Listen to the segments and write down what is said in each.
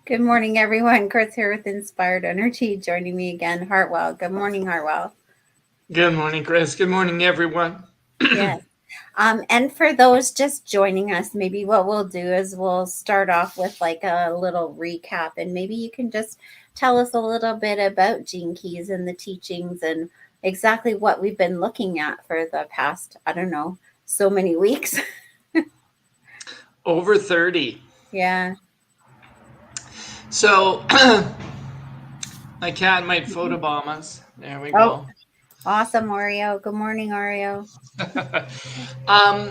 Good morning, everyone. Kris here with Inspired Energy. Joining me again, Hartwell. Good morning, Hartwell. Good morning, Kris. Good morning, everyone. Yes. And for those just joining us, maybe what we'll do is we'll start off with like a little recap, and maybe you can just tell us a little bit about Gene Keys and the teachings and exactly what we've been looking at for the past, I don't know, so many weeks. Over 30. Yeah. So, my cat might photobomb us. There we Oh, go. awesome, Oreo. Good morning, Oreo. um,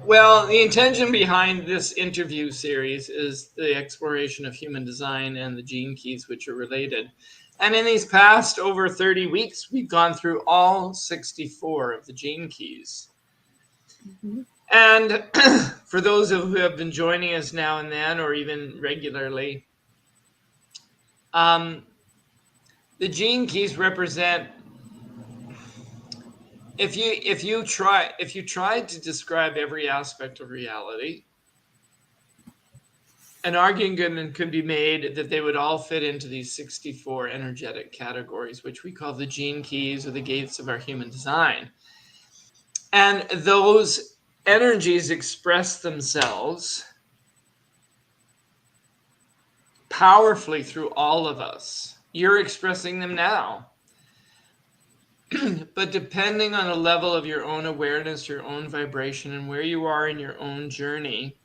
well, the intention behind this interview series is the exploration of human design and the gene keys, which are related. And in these past over 30 weeks, we've gone through all 64 of the gene keys. Mhm. And for those who have been joining us now and then, or even regularly, um, the gene keys represent, if you tried to describe every aspect of reality, an argument could be made that they would all fit into these 64 energetic categories, which we call the gene keys or the gates of our human design. And those energies express themselves powerfully through all of us. You're expressing them now. But depending on the level of your own awareness, your own vibration, and where you are in your own journey,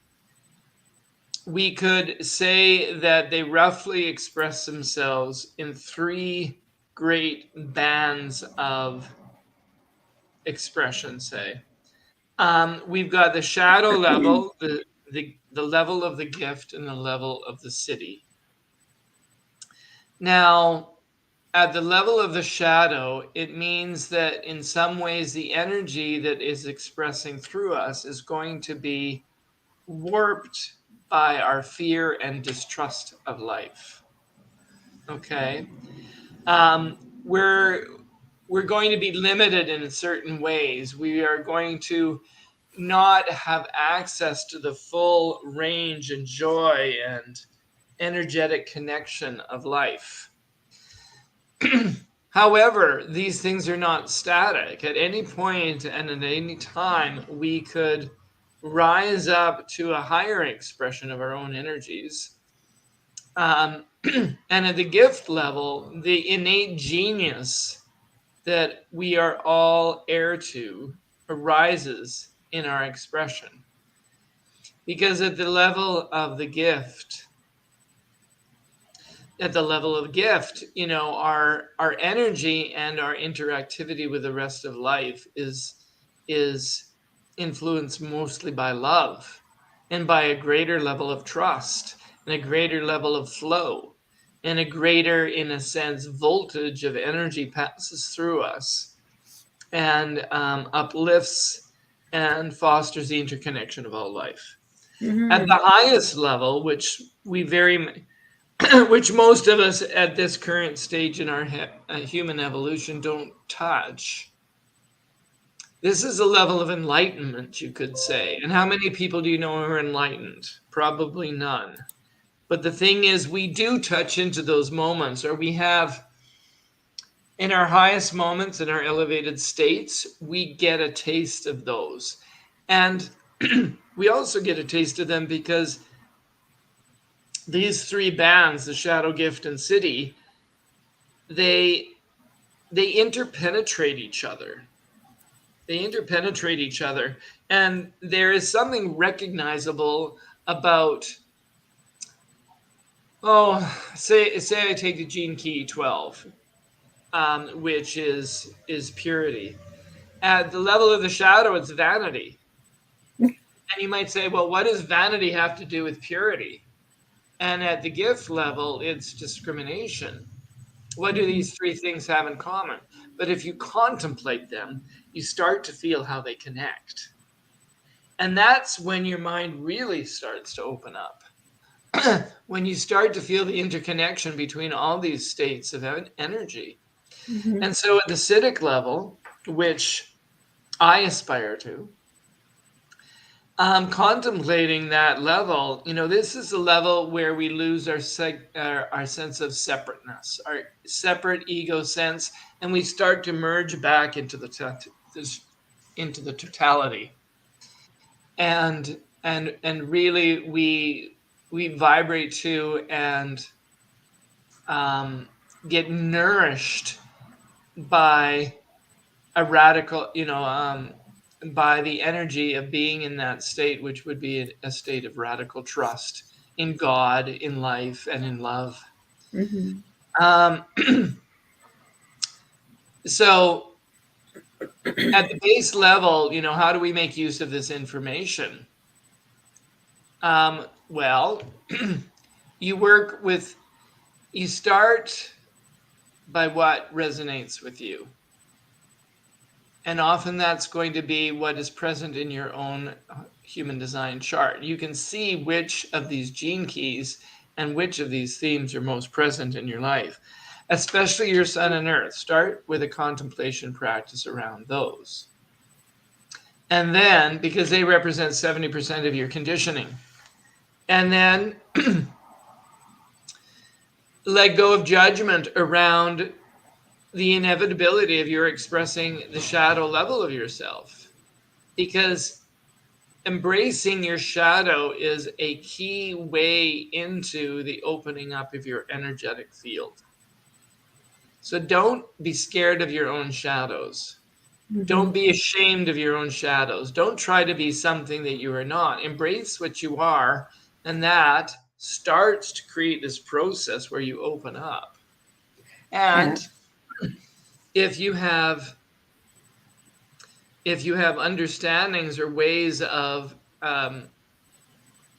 we could say that they roughly express themselves in three great bands of expression, say. We've got the shadow level, the level of the gift, and the level of the city. Now, at the level of the shadow, it means that in some ways the energy that is expressing through us is going to be warped by our fear and distrust of life. Okay. Um, we're we're going to be limited in certain ways. We are going to not have access to the full range and joy and energetic connection of life. However, these things are not static. At any point and at any time, we could rise up to a higher expression of our own energies. And at the gift level, the innate genius that we are all heir to arises in our expression. Because at the level of the gift, our energy and our interactivity with the rest of life is influenced mostly by love and by a greater level of trust and a greater level of flow and a greater, in a sense, voltage of energy passes through us and uplifts and fosters the interconnection of all life. At Mm-hmm. the highest level, which most of us at this current stage in our human evolution don't touch. This is a level of enlightenment, you could say. And how many people do you know are enlightened? Probably none. But the thing is, we do touch into those moments, or we have, in our highest moments, in our elevated states, we get a taste of those. And we also get a taste of them because these three bands, the Shadow, Gift, and City, they they interpenetrate each other. They interpenetrate each other, and there is something recognizable about, say I take the gene key 12, which is purity. At the level of the shadow, it's vanity, and you might say, well, what does vanity have to do with purity? And at the gift level, it's discrimination. What do these three things have in common? But if you contemplate them, you start to feel how they connect. And that's when your mind really starts to open up. When you start to feel the interconnection between all these states of energy. Mm-hmm. And so at the acidic level, which I aspire to, Contemplating that level, this is a level where we lose our sense of separateness, our separate ego sense, and we start to merge back into into the totality, and really we vibrate to and um, get nourished by a radical, by the energy of being in that state, which would be a state of radical trust in God, in life, and in love. Mm-hmm. Um, so, at the base level, how do we make use of this information? Well, you work with, you start by what resonates with you. And often that's going to be what is present in your own human design chart. You can see which of these gene keys and which of these themes are most present in your life, especially your sun and earth. Start with a contemplation practice around those. And then, because they represent 70% of your conditioning, and then let go of judgment around the inevitability of your expressing the shadow level of yourself. Because embracing your shadow is a key way into the opening up of your energetic field. So don't be scared of your own shadows. Mm-hmm. Don't be ashamed of your own shadows. Don't try to be something that you are not. Embrace what you are, and that starts to create this process where you open up. Yeah. And if you have understandings or ways of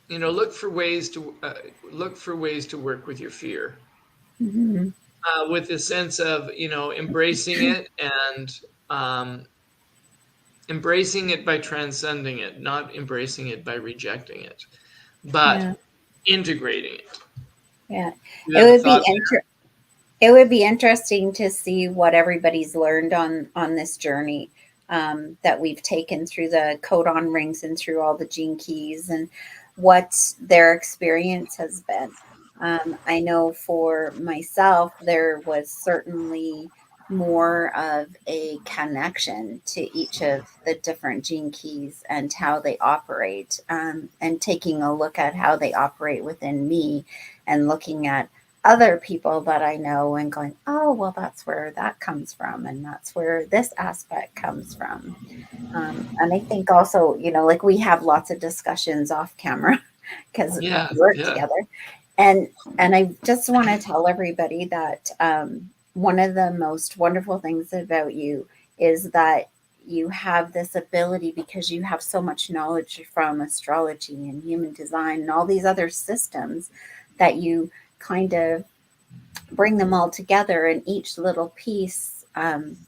look for ways to work with your fear, Mm-hmm. with the sense of embracing it, and um, embracing it by transcending it, not embracing it by rejecting it, but Yeah. integrating it. Yeah. You It have a would be thought it would be interesting to see what everybody's learned on this journey, that we've taken through the codon rings and through all the gene keys, and what their experience has been. I know for myself, there was certainly more of a connection to each of the different gene keys and how they operate, and taking a look at how they operate within me, and looking at other people that I know and going, oh, well, that's where that comes from. And that's where this aspect comes from. And I think also, like we have lots of discussions off camera because yeah, we work yeah. together. And, and I just want to tell everybody that, one of the most wonderful things about you is that you have this ability, because you have so much knowledge from astrology and human design and all these other systems, that you kind of bring them all together, and each little piece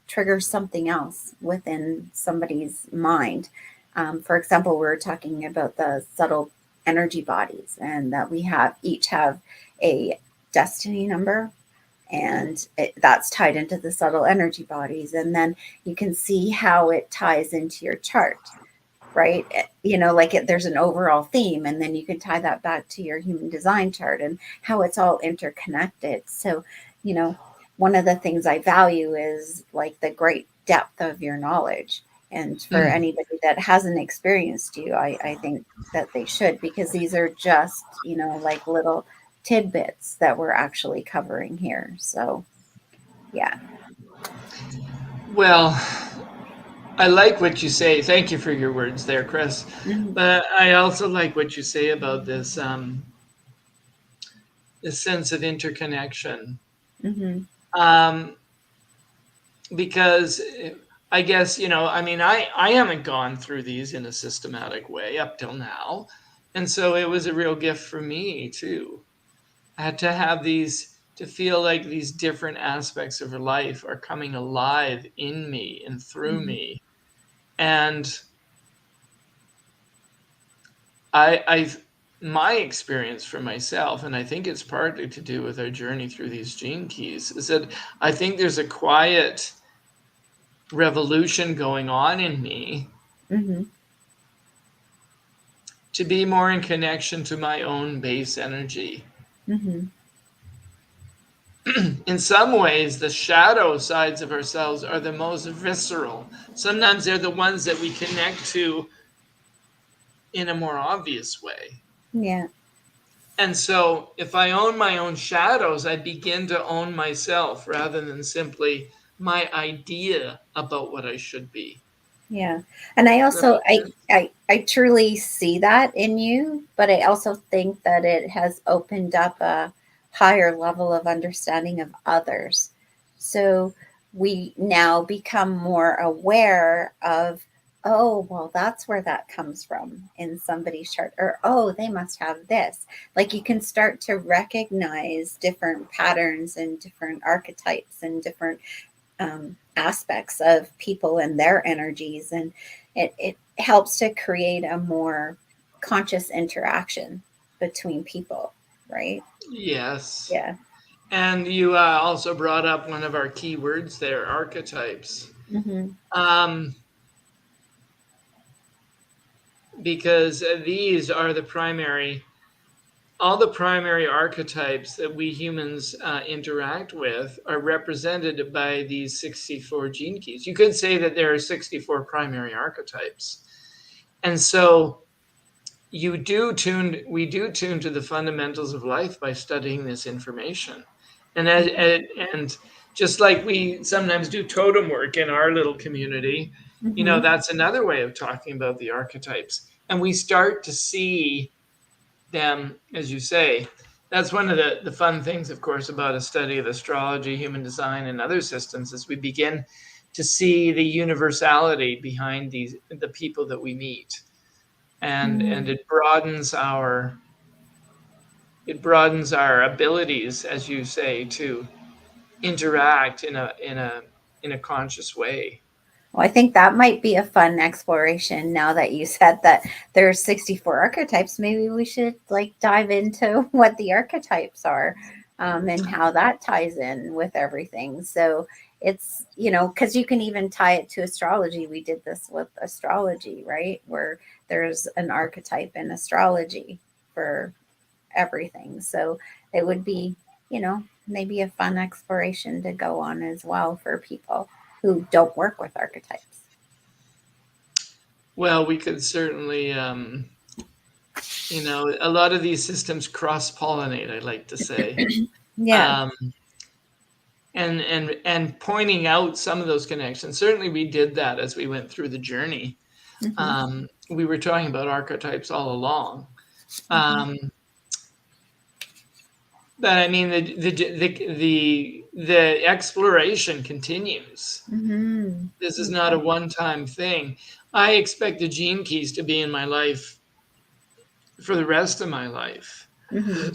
triggers something else within somebody's mind. For example, we were talking about the subtle energy bodies, and that we have each have a destiny number, and that's tied into the subtle energy bodies, and then you can see how it ties into your chart, right? Like there's an overall theme, and then you can tie that back to your human design chart and how it's all interconnected. So, you know, one of the things I value is like the great depth of your knowledge. And for Mm. anybody that hasn't experienced you, I think that they should, because these are just, like little tidbits that we're actually covering here. So, yeah. Well, I like what you say. Thank you for your words there, Chris. Hmm. But I also like what you say about this sense of interconnection. Hmm. Um, because I guess, I mean, I haven't gone through these in a systematic way up till now. And so it was a real gift for me too. I had to have to feel like these different aspects of her life are coming alive in me and through Hmm. me. And I've my experience for myself, and I think it's partly to do with our journey through these gene keys, is that I think there's a quiet revolution going on in me Hmm. to be more in connection to my own base energy. Mm-hmm. In some ways, the shadow sides of ourselves are the most visceral. Sometimes they're the ones that we connect to in a more obvious way. Yeah. And so, if I own my own shadows, I begin to own myself rather than simply my idea about what I should be. Yeah. And I Does that also make sense? I truly see that in you, but I also think that it has opened up a higher level of understanding of others. So we now become more aware of, oh, well, that's where that comes from in somebody's chart, or oh, they must have this. Like you can start to recognize different patterns and different archetypes and different aspects of people and their energies, and it helps to create a more conscious interaction between people, right? Yes. Yeah. And you also brought up one of our key words there, archetypes. Mm-hmm. Um, because these are all the primary archetypes that we humans interact with are represented by these 64 gene keys. You could say that there are 64 primary archetypes. And so we do tune to the fundamentals of life by studying this information. And and just like we sometimes do totem work in our little community, Mm-hmm. that's another way of talking about the archetypes. And we start to see them, as you say. That's one of the fun things, of course, about a study of astrology, human design, and other systems is we begin to see the universality behind the people that we meet. And Mm-hmm. it broadens our abilities, as you say, to interact in a conscious way. Well, I think that might be a fun exploration now that you said that there's 64 archetypes. Maybe we should like dive into what the archetypes are, and how that ties in with everything. So it's, because you can even tie it to astrology. We did this with astrology, right? Where there's an archetype in astrology for everything. So it would be, maybe a fun exploration to go on as well for people who don't work with archetypes. Well, we could certainly, a lot of these systems cross pollinate, I like to say. Yeah. Um, and pointing out some of those connections. Certainly, we did that as we went through the journey. Hmm. We were talking about archetypes all along. Hmm. Um, but I mean, the exploration continues. Hmm. This is not a Okay. one-time thing. I expect the gene keys to be in my life for the rest of my life Hmm.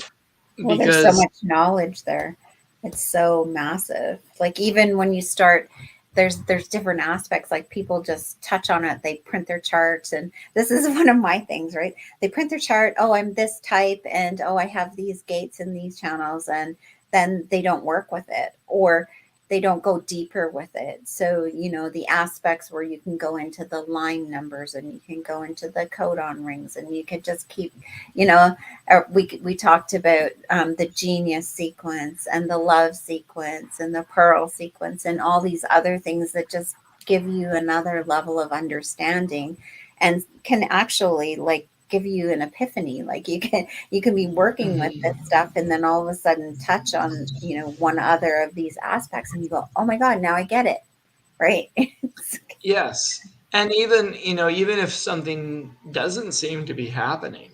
Well, there's so because much knowledge there. It's so massive. Like even when you start, there's different aspects. Like people just touch on it. They print their charts, and this is one of my things, right? They print their chart. Oh, I'm this type, and oh, I have these gates and these channels, and then they don't work with it, or they don't go deeper with it. So the aspects where you can go into the line numbers, and you can go into the codon rings, and you could just keep, you know we talked about the genius sequence and the love sequence and the pearl sequence and all these other things that just give you another level of understanding and can actually like give you an epiphany. Like you can be working with this Mhm. stuff and then all of a sudden touch on one other of these aspects and you go, oh my god, now I get it, right? Yes, and even if something doesn't seem to be happening,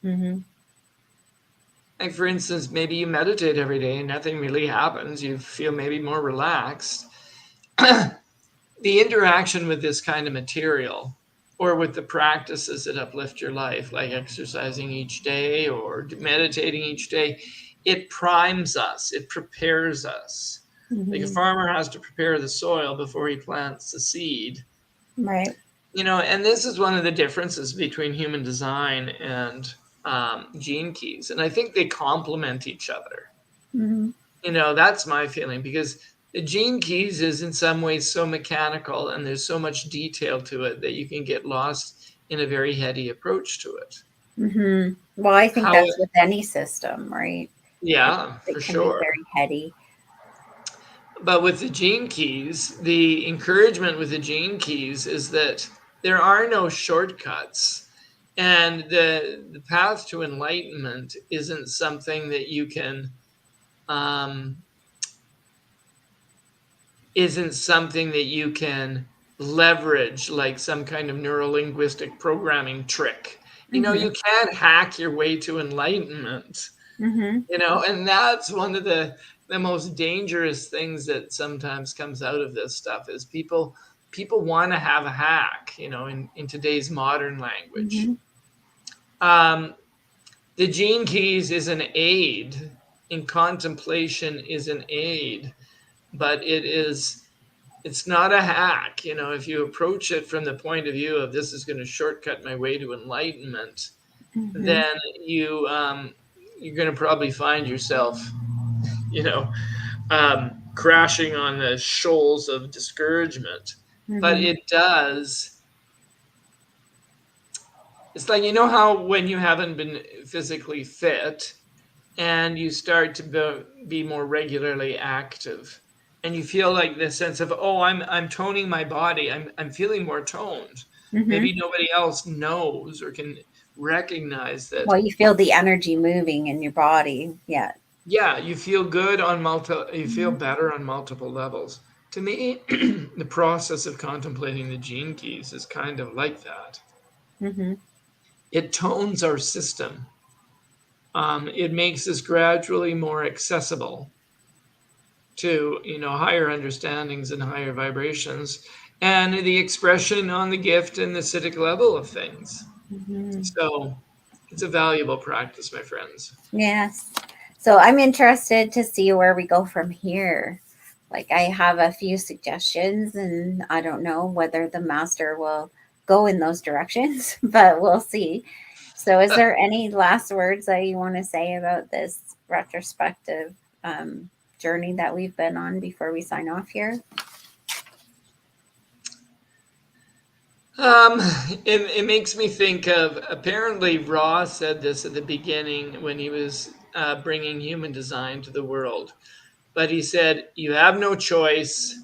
Hmm. like for instance, maybe you meditate every day and nothing really happens, you feel maybe more relaxed. The interaction with this kind of material or with the practices that uplift your life, like exercising each day or meditating each day, it primes us, it prepares us. Like a Hmm. farmer has to prepare the soil before he plants the seed. Right. And this is one of the differences between human design and gene keys. And I think they complement each other. Hmm. That's my feeling because the gene keys is in some ways so mechanical and there's so much detail to it that you can get lost in a very heady approach to it. Well, I think How that's with any system, right? It, Yeah, for it can be sure. very heady. But with the gene keys, the encouragement with the gene keys is that there are no shortcuts. And the path to enlightenment um, isn't something that you can leverage like some kind of neurolinguistic programming trick. Mm-hmm. You can't hack your way to enlightenment. Mm-hmm. And that's one of the most dangerous things that sometimes comes out of this stuff is people want to have a hack, in today's modern language. Mm-hmm. um, the gene keys is an aid, in contemplation is an aid, but it's not a hack. If you approach it from the point of view of this is going to shortcut my way to enlightenment, Mm-hmm. then you're going to probably find yourself, you know, crashing on the shoals of discouragement. But Mm-hmm. it does. It's like, how when you haven't been physically fit and you start to be more regularly active, and you feel like this sense of, oh, I'm toning my body. I'm feeling more toned. Mm-hmm. Maybe nobody else knows or can recognize that. Well, you feel the energy moving in your body. Yeah. Yeah, you feel good you feel Mm-hmm. better on multiple levels. To me, the process of contemplating the gene keys is kind of like that. Mm-hmm. It tones our system. It makes us gradually more accessible to, higher understandings and higher vibrations, and the expression on the gift and the acidic level of things. Mm-hmm. So it's a valuable practice, my friends. Yes. So I'm interested to see where we go from here. Like, I have a few suggestions, and I don't know whether the master will go in those directions, but we'll see. So, is there any last words that you want to say about this retrospective um, journey that we've been on before we sign off here? Um, it makes me think of, apparently Ra said this at the beginning when he was bringing human design to the world. But he said, "You have no choice.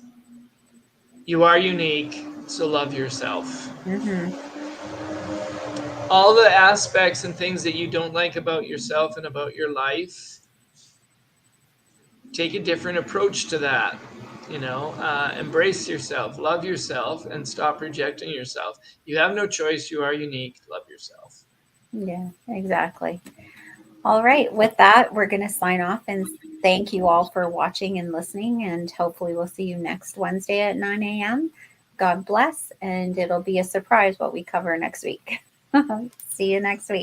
You are unique. So love yourself." Mm-hmm. All the aspects and things that you don't like about yourself and about your life, take a different approach to that. Embrace yourself, love yourself, and stop rejecting yourself. You have no choice. You are unique. Love yourself. Yeah, exactly. All right. With that, we're going to sign off and thank you all for watching and listening. And hopefully, we'll see you next Wednesday at 9 a.m. God bless. And it'll be a surprise what we cover next week. See you next week.